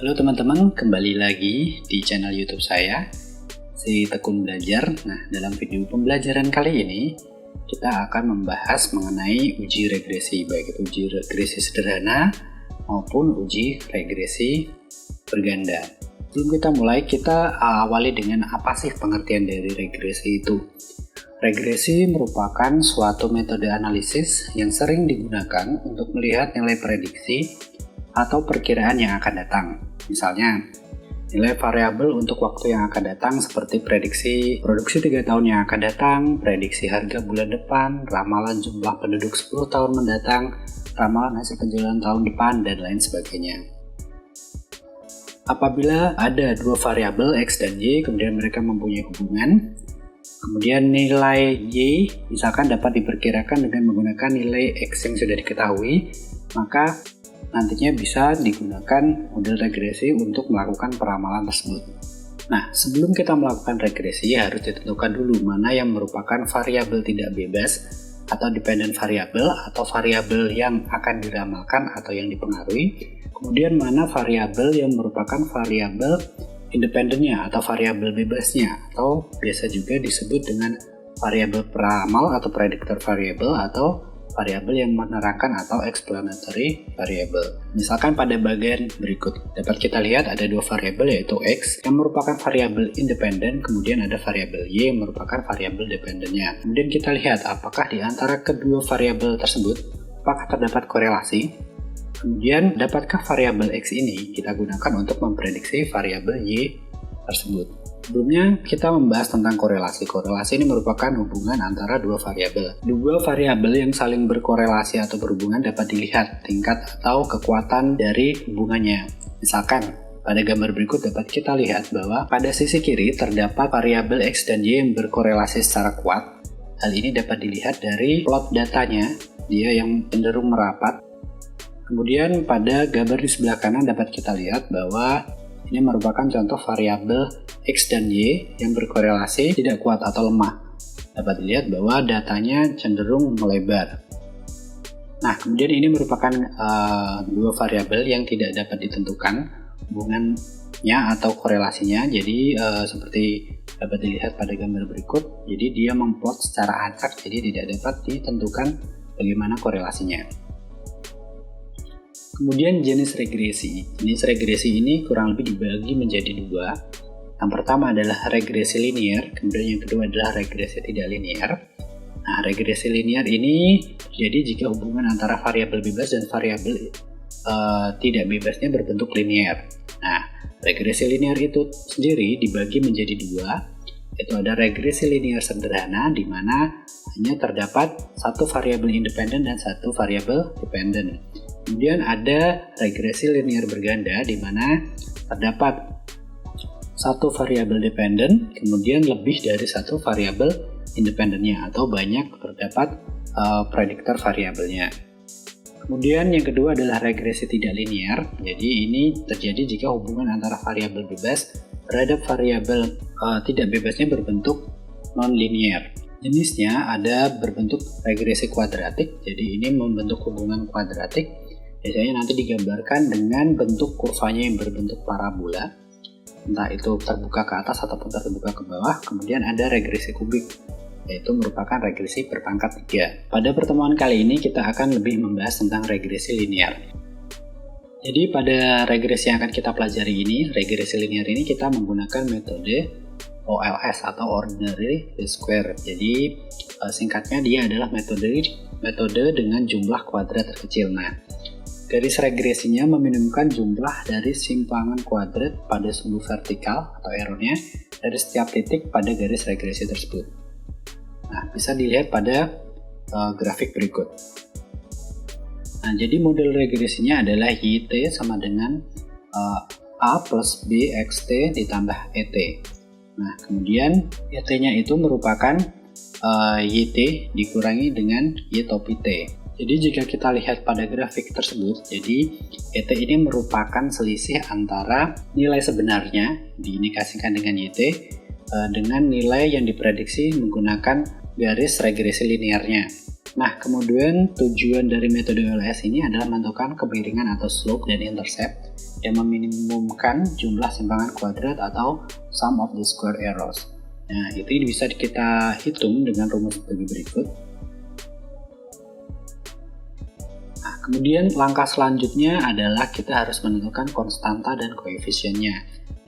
Halo teman-teman, kembali lagi di channel YouTube saya, Si Tekun Belajar. Nah, dalam video pembelajaran kali ini, kita akan membahas mengenai uji regresi, baik itu uji regresi sederhana maupun uji regresi berganda. Sebelum kita mulai, kita awali dengan apa sih pengertian dari regresi itu. Regresi merupakan suatu metode analisis yang sering digunakan untuk melihat nilai prediksi atau perkiraan yang akan datang. Misalnya, nilai variabel untuk waktu yang akan datang seperti prediksi produksi 3 tahun yang akan datang, prediksi harga bulan depan, ramalan jumlah penduduk 10 tahun mendatang, ramalan hasil penjualan tahun depan, dan lain sebagainya. Apabila ada dua variabel X dan Y, kemudian mereka mempunyai hubungan, kemudian nilai Y misalkan dapat diperkirakan dengan menggunakan nilai X yang sudah diketahui, maka nantinya bisa digunakan model regresi untuk melakukan peramalan tersebut. Nah, sebelum kita melakukan regresi, harus ditentukan dulu mana yang merupakan variabel tidak bebas atau dependent variable atau variabel yang akan diramalkan atau yang dipengaruhi. Kemudian mana variabel yang merupakan variabel independennya atau variabel bebasnya, atau biasa juga disebut dengan variabel peramal atau predictor variable atau variabel yang menerangkan atau explanatory variable. Misalkan pada bagian berikut dapat kita lihat ada dua variabel, yaitu X yang merupakan variabel independen, kemudian ada variabel Y yang merupakan variabel dependennya. Kemudian kita lihat apakah di antara kedua variabel tersebut apakah terdapat korelasi. Kemudian dapatkah variabel X ini kita gunakan untuk memprediksi variabel Y tersebut. Sebelumnya kita membahas tentang korelasi. Korelasi ini merupakan hubungan antara dua variabel. Dua variabel yang saling berkorelasi atau berhubungan dapat dilihat tingkat atau kekuatan dari hubungannya. Misalkan pada gambar berikut dapat kita lihat bahwa pada sisi kiri terdapat variabel X dan Y yang berkorelasi secara kuat. Hal ini dapat dilihat dari plot datanya, dia yang cenderung merapat. Kemudian pada gambar di sebelah kanan dapat kita lihat bahwa ini merupakan contoh variabel X dan Y yang berkorelasi tidak kuat atau lemah. Dapat dilihat bahwa datanya cenderung melebar. Nah, kemudian ini merupakan dua variabel yang tidak dapat ditentukan hubungannya atau korelasinya. Jadi seperti dapat dilihat pada gambar berikut, jadi dia memplot secara acak, jadi tidak dapat ditentukan bagaimana korelasinya. Kemudian jenis regresi. Jenis regresi ini kurang lebih dibagi menjadi dua. Yang pertama adalah regresi linear, kemudian yang kedua adalah regresi tidak linear. Nah, regresi linear ini terjadi jika hubungan antara variabel bebas dan variabel tidak bebasnya berbentuk linear. Nah, regresi linear itu sendiri dibagi menjadi dua, yaitu ada regresi linear sederhana di mana hanya terdapat satu variabel independen dan satu variabel dependen. Kemudian ada regresi linear berganda di mana terdapat satu variabel dependen, kemudian lebih dari satu variabel independennya atau banyak terdapat prediktor variabelnya. Kemudian yang kedua adalah regresi tidak linear. Jadi ini terjadi jika hubungan antara variabel bebas terhadap variabel tidak bebasnya berbentuk non-linear. Jenisnya ada berbentuk regresi kuadratik. Jadi ini membentuk hubungan kuadratik. Biasanya nanti digambarkan dengan bentuk kurvanya yang berbentuk parabola, entah itu terbuka ke atas ataupun terbuka ke bawah. Kemudian ada regresi kubik, yaitu merupakan regresi berpangkat 3. Pada pertemuan kali ini kita akan lebih membahas tentang regresi linear. Jadi pada regresi yang akan kita pelajari ini, regresi linear ini kita menggunakan metode OLS atau ordinary least square. Jadi singkatnya dia adalah metode dengan jumlah kuadrat terkecil. Nah, garis regresinya meminimumkan jumlah dari simpangan kuadrat pada sumbu vertikal atau errornya dari setiap titik pada garis regresi tersebut. Nah, bisa dilihat pada grafik berikut. Nah, jadi model regresinya adalah YT sama dengan A plus B XT ditambah ET. Nah, kemudian YT-nya itu merupakan YT dikurangi dengan Y topi T. Jadi jika kita lihat pada grafik tersebut, jadi YT ini merupakan selisih antara nilai sebenarnya diindikasikan dengan YT dengan nilai yang diprediksi menggunakan garis regresi linearnya. Nah, kemudian tujuan dari metode OLS ini adalah menentukan kemiringan atau slope dan intercept yang meminimumkan jumlah simpangan kuadrat atau sum of the square errors. Nah, itu bisa kita hitung dengan rumus bagi berikut. Nah, kemudian langkah selanjutnya adalah kita harus menentukan konstanta dan koefisiennya.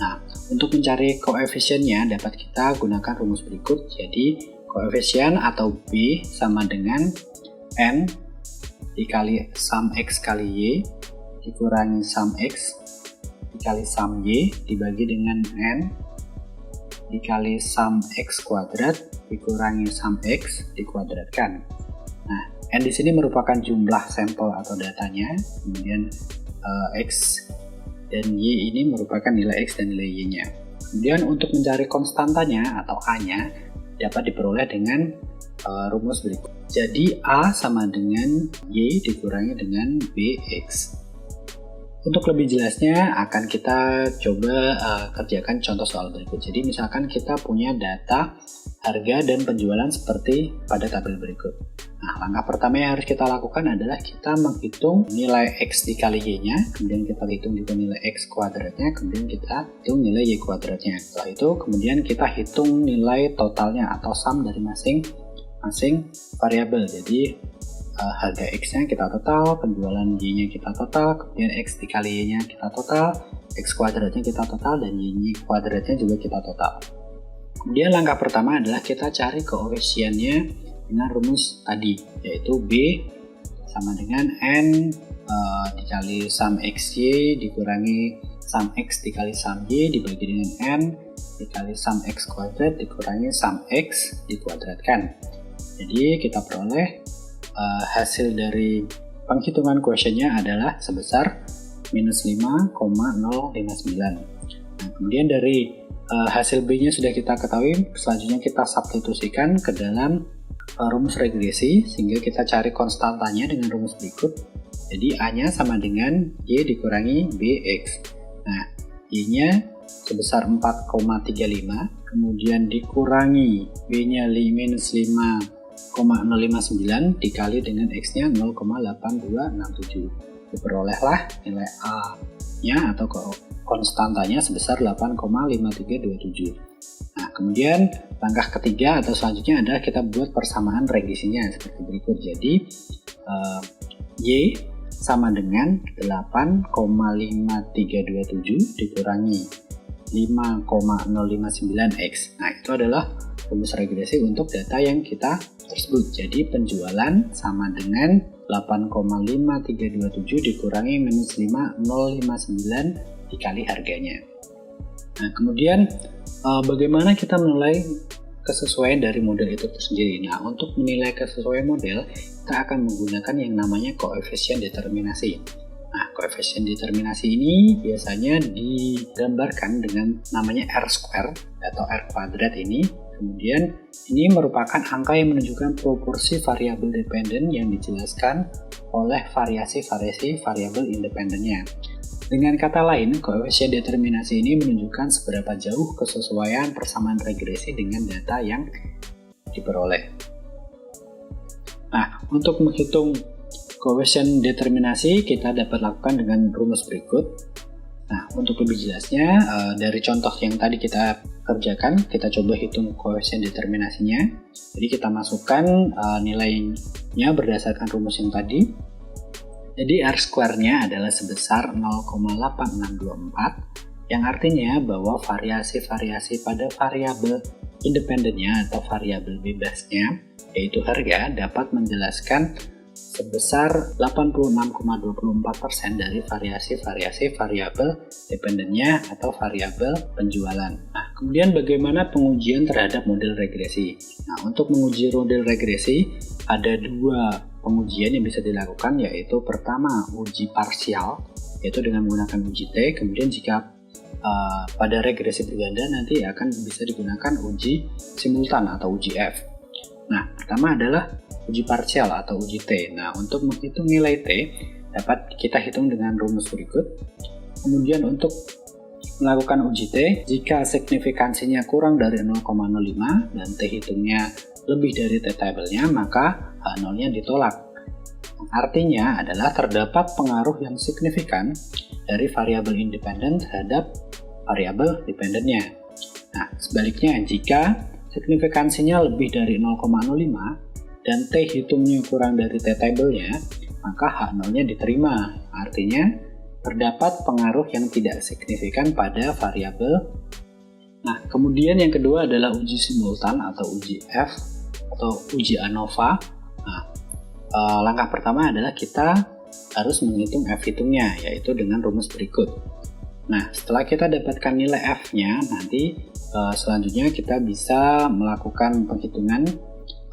Nah, untuk mencari koefisiennya dapat kita gunakan rumus berikut. Jadi, koefisien atau B sama dengan N dikali sum X kali Y dikurangi sum X dikali sum Y dibagi dengan N dikali sum X kuadrat dikurangi sum X dikuadratkan. Nah, N di sini merupakan jumlah sampel atau datanya, kemudian X dan Y ini merupakan nilai X dan nilai Y-nya. Kemudian untuk mencari konstantanya atau A-nya dapat diperoleh dengan rumus berikut. Jadi A sama dengan Y dikurangi dengan BX. Untuk lebih jelasnya akan kita coba kerjakan contoh soal berikut. Jadi misalkan kita punya data harga dan penjualan seperti pada tabel berikut. Nah, langkah pertama yang harus kita lakukan adalah kita menghitung nilai X dikali Y-nya, kemudian kita hitung juga nilai X kuadratnya, kemudian kita hitung nilai Y kuadratnya. Setelah itu kemudian kita hitung nilai totalnya atau sum dari masing-masing variabel. Jadi harga X-nya kita total, penjualan Y-nya kita total, kemudian X dikali Y-nya kita total, X kuadratnya kita total, dan Y kuadratnya juga kita total. Kemudian langkah pertama adalah kita cari koefisiennya dengan rumus tadi, yaitu B sama dengan N dikali sum XY dikurangi sum X dikali sum Y dibagi dengan N dikali sum X kuadrat dikurangi sum X dikuadratkan. Jadi kita peroleh hasil dari penghitungan quotientnya adalah sebesar minus 5,059. Nah, kemudian dari hasil B-nya sudah kita ketahui, selanjutnya kita substitusikan ke dalam rumus regresi sehingga kita cari konstantanya dengan rumus berikut. Jadi A-nya sama dengan Y dikurangi BX. Nah, Y-nya sebesar 4,35, kemudian dikurangi B-nya minus 5,059 dikali dengan X-nya 0,8267. Diperolehlah nilai A-nya atau konstantanya sebesar 8,5327. Nah, kemudian langkah ketiga atau selanjutnya adalah kita buat persamaan regresinya seperti berikut. Jadi Y sama dengan 8,5327 dikurangi 5,059X. Nah, itu adalah rumus regresi untuk data yang kita tersebut. Jadi penjualan sama dengan 8,5327 dikurangi minus 5,059 dikali harganya. Nah, kemudian bagaimana kita menilai kesesuaian dari model itu tersendiri? Nah, untuk menilai kesesuaian model, kita akan menggunakan yang namanya koefisien determinasi. Nah, koefisien determinasi ini biasanya digambarkan dengan namanya R² atau R kuadrat ini. Kemudian ini merupakan angka yang menunjukkan proporsi variabel dependen yang dijelaskan oleh variasi-variasi variabel independennya. Dengan kata lain, koefisien determinasi ini menunjukkan seberapa jauh kesesuaian persamaan regresi dengan data yang diperoleh. Nah, untuk menghitung koefisien determinasi kita dapat lakukan dengan rumus berikut. Nah, untuk lebih jelasnya, dari contoh yang tadi kita kerjakan, kita coba hitung koefisien determinasinya. Jadi kita masukkan nilainya berdasarkan rumus yang tadi. Jadi R²-nya adalah sebesar 0,8624, yang artinya bahwa variasi-variasi pada variabel independennya atau variabel bebasnya, yaitu harga, dapat menjelaskan sebesar 86,24% dari variasi-variasi variabel dependennya atau variabel penjualan. Nah, kemudian bagaimana pengujian terhadap model regresi? Nah, untuk menguji model regresi ada dua pengujian yang bisa dilakukan, yaitu pertama uji parsial, yaitu dengan menggunakan uji T. Kemudian jika pada regresi berganda nanti akan bisa digunakan uji simultan atau uji F. Nah, pertama adalah uji parsial atau uji T. Nah, untuk menghitung nilai T dapat kita hitung dengan rumus berikut. Kemudian untuk melakukan uji T, jika signifikansinya kurang dari 0,05 dan T hitungnya lebih dari T tabelnya, maka H0-nya ditolak. Artinya adalah terdapat pengaruh yang signifikan dari variabel independen terhadap variabel dependennya. Nah, sebaliknya jika signifikansinya lebih dari 0,05 dan T hitungnya kurang dari T-tabelnya, maka H0-nya diterima. Artinya, terdapat pengaruh yang tidak signifikan pada variabel. Nah, kemudian yang kedua adalah uji simultan atau uji F atau uji ANOVA. Nah, langkah pertama adalah kita harus menghitung F hitungnya, yaitu dengan rumus berikut. Nah, setelah kita dapatkan nilai F-nya, nanti selanjutnya kita bisa melakukan penghitungan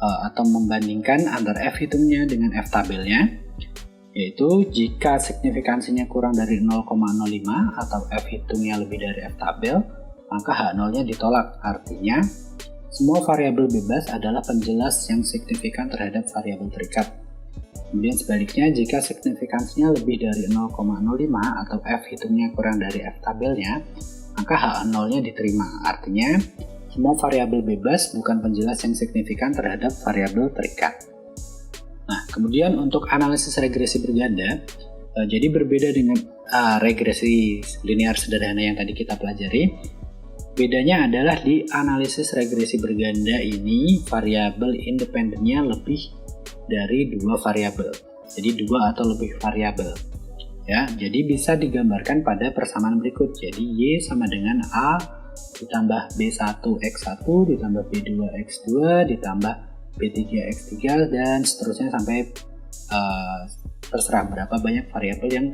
atau membandingkan antara F hitungnya dengan F tabelnya, yaitu jika signifikansinya kurang dari 0,05 atau F hitungnya lebih dari F tabel, maka H0-nya ditolak. Artinya, semua variabel bebas adalah penjelas yang signifikan terhadap variabel terikat. Kemudian sebaliknya, jika signifikansinya lebih dari 0,05 atau F hitungnya kurang dari F tabelnya, maka H0-nya diterima. Artinya, semua variabel bebas bukan penjelas yang signifikan terhadap variabel terikat. Nah, kemudian untuk analisis regresi berganda, jadi berbeda dengan regresi linear sederhana yang tadi kita pelajari. Bedanya adalah di analisis regresi berganda ini, variabel independennya lebih dari dua variabel. Jadi dua atau lebih variabel. Ya, jadi bisa digambarkan pada persamaan berikut. Jadi Y sama dengan A ditambah B1X1 ditambah B2X2 ditambah B3X3 dan seterusnya sampai terserah berapa banyak variabel yang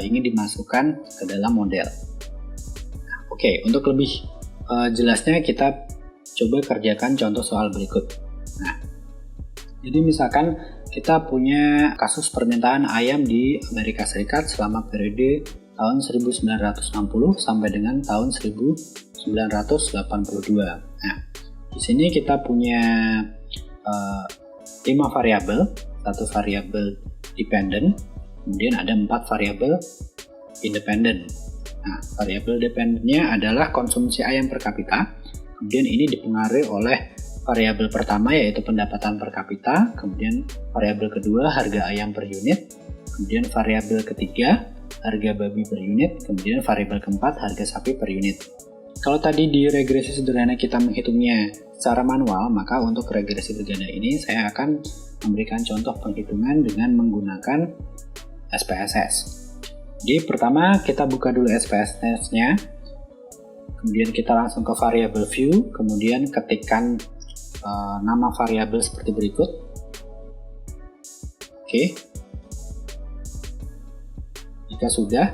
ingin dimasukkan ke dalam model. Oke, untuk lebih jelasnya kita coba kerjakan contoh soal berikut. Nah, jadi misalkan kita punya kasus permintaan ayam di Amerika Serikat selama periode tahun 1960 sampai dengan tahun 1982. Nah, di sini kita punya 5 variabel, satu variabel dependent, kemudian ada 4 variabel independent. Nah, variabel dependennya adalah konsumsi ayam per kapita, kemudian ini dipengaruhi oleh variabel pertama yaitu pendapatan per kapita, kemudian variabel kedua harga ayam per unit, kemudian variabel ketiga harga babi per unit, kemudian variabel keempat harga sapi per unit. Kalau tadi di regresi sederhana kita menghitungnya secara manual, maka untuk regresi berganda ini saya akan memberikan contoh penghitungan dengan menggunakan SPSS. Jadi pertama kita buka dulu SPSS-nya, kemudian kita langsung ke variable view, kemudian ketikkan nama variabel seperti berikut. Oke. Jika sudah,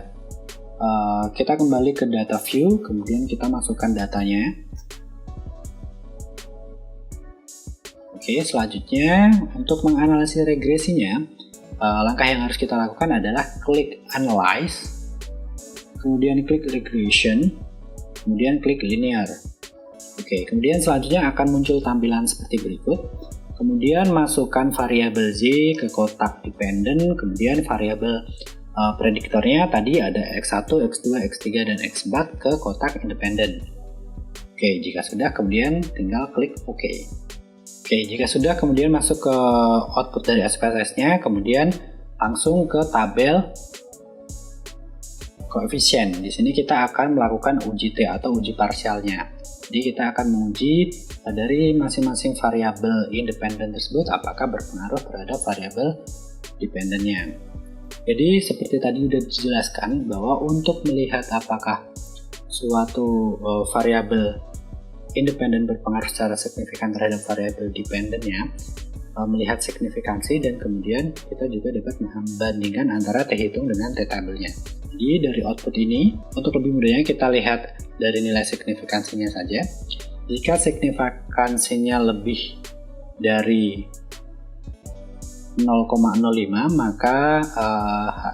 kita kembali ke data view, kemudian kita masukkan datanya. Oke, selanjutnya untuk menganalisis regresinya, langkah yang harus kita lakukan adalah klik analyze, kemudian klik regression, kemudian klik linear. Oke, kemudian selanjutnya akan muncul tampilan seperti berikut. Kemudian masukkan variabel Z ke kotak dependent, kemudian variabel prediktornya tadi ada X1, X2, X3, dan X4 ke kotak independent. Oke, jika sudah kemudian tinggal klik OK. Oke, jika sudah kemudian masuk ke output dari SPSS-nya, kemudian langsung ke tabel koefisien. Di sini kita akan melakukan uji T atau uji parsialnya. Jadi kita akan menguji dari masing-masing variabel independen tersebut apakah berpengaruh terhadap variabel dependennya. Jadi seperti tadi sudah dijelaskan bahwa untuk melihat apakah suatu variabel independen berpengaruh secara signifikan terhadap variabel dependennya, melihat signifikansi dan kemudian kita juga dapat membandingkan antara T hitung dengan T tabelnya. Jadi dari output ini, untuk lebih mudahnya kita lihat dari nilai signifikansinya saja. Jika signifikansinya lebih dari 0,05 maka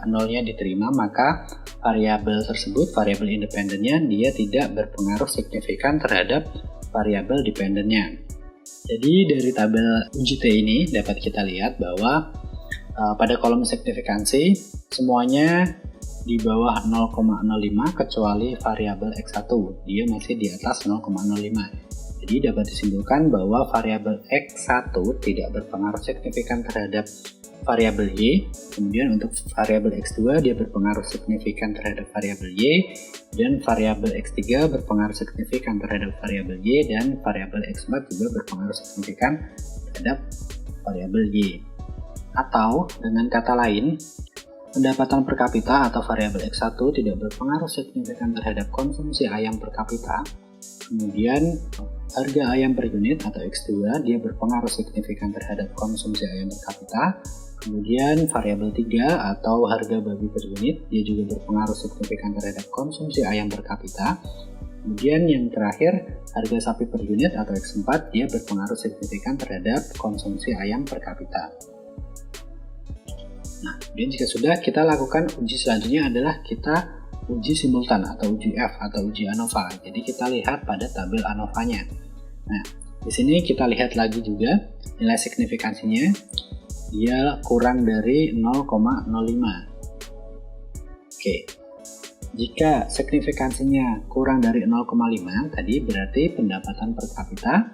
H0-nya diterima, maka variabel tersebut, variabel independennya, dia tidak berpengaruh signifikan terhadap variabel dependennya. Jadi dari tabel uji T ini dapat kita lihat bahwa pada kolom signifikansi semuanya di bawah 0,05 kecuali variabel X1, dia masih di atas 0,05. Jadi dapat disimpulkan bahwa variabel X1 tidak berpengaruh signifikan terhadap variabel Y, kemudian untuk variabel X2 dia berpengaruh signifikan terhadap variabel Y, dan variabel X3 berpengaruh signifikan terhadap variabel Y, dan variabel X4 juga berpengaruh signifikan terhadap variabel Y. Atau dengan kata lain, pendapatan per kapita atau variabel X1 tidak berpengaruh signifikan terhadap konsumsi ayam per kapita. Kemudian harga ayam per unit atau X2 dia berpengaruh signifikan terhadap konsumsi ayam per kapita. Kemudian variabel 3 atau harga babi per unit dia juga berpengaruh signifikan terhadap konsumsi ayam per kapita. Kemudian yang terakhir harga sapi per unit atau X4 dia berpengaruh signifikan terhadap konsumsi ayam per kapita. Nah, kemudian jika sudah, kita lakukan uji selanjutnya adalah kita uji simultan atau uji F atau uji ANOVA. Jadi kita lihat pada tabel ANOVA-nya. Nah, di sini kita lihat lagi juga nilai signifikansinya dia kurang dari 0,05. Oke. Jika signifikansinya kurang dari 0,5 tadi berarti pendapatan per kapita,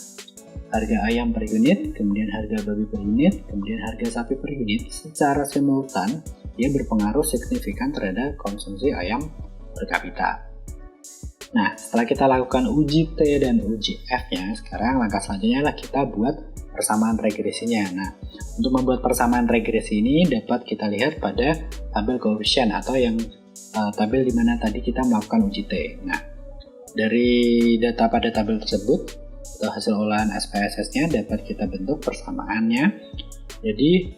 harga ayam per unit, kemudian harga babi per unit, kemudian harga sapi per unit secara simultan dia berpengaruh signifikan terhadap konsumsi ayam per kapita. Nah, setelah kita lakukan uji T dan uji F-nya, sekarang langkah selanjutnya adalah kita buat persamaan regresinya. Nah, untuk membuat persamaan regresi ini dapat kita lihat pada tabel koefisien atau yang tabel di mana tadi kita melakukan uji T. Nah, dari data pada tabel tersebut atau hasil olahan SPSS-nya dapat kita bentuk persamaannya. Jadi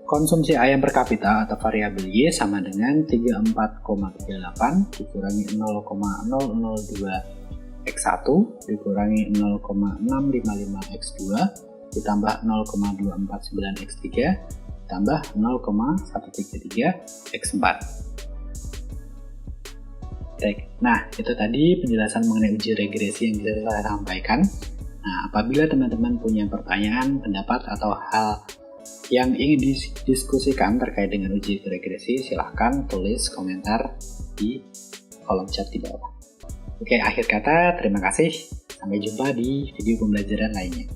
konsumsi ayam per kapita atau variabel Y sama dengan 34,38 dikurangi 0,002 X1 dikurangi 0,655 X2 ditambah 0,249 X3 ditambah 0,133 X4. Nah, itu tadi penjelasan mengenai uji regresi yang bisa saya sampaikan. Nah, apabila teman-teman punya pertanyaan, pendapat, atau hal yang ingin didiskusikan terkait dengan uji regresi, silahkan tulis komentar di kolom chat di bawah. Oke, akhir kata, terima kasih. Sampai jumpa di video pembelajaran lainnya.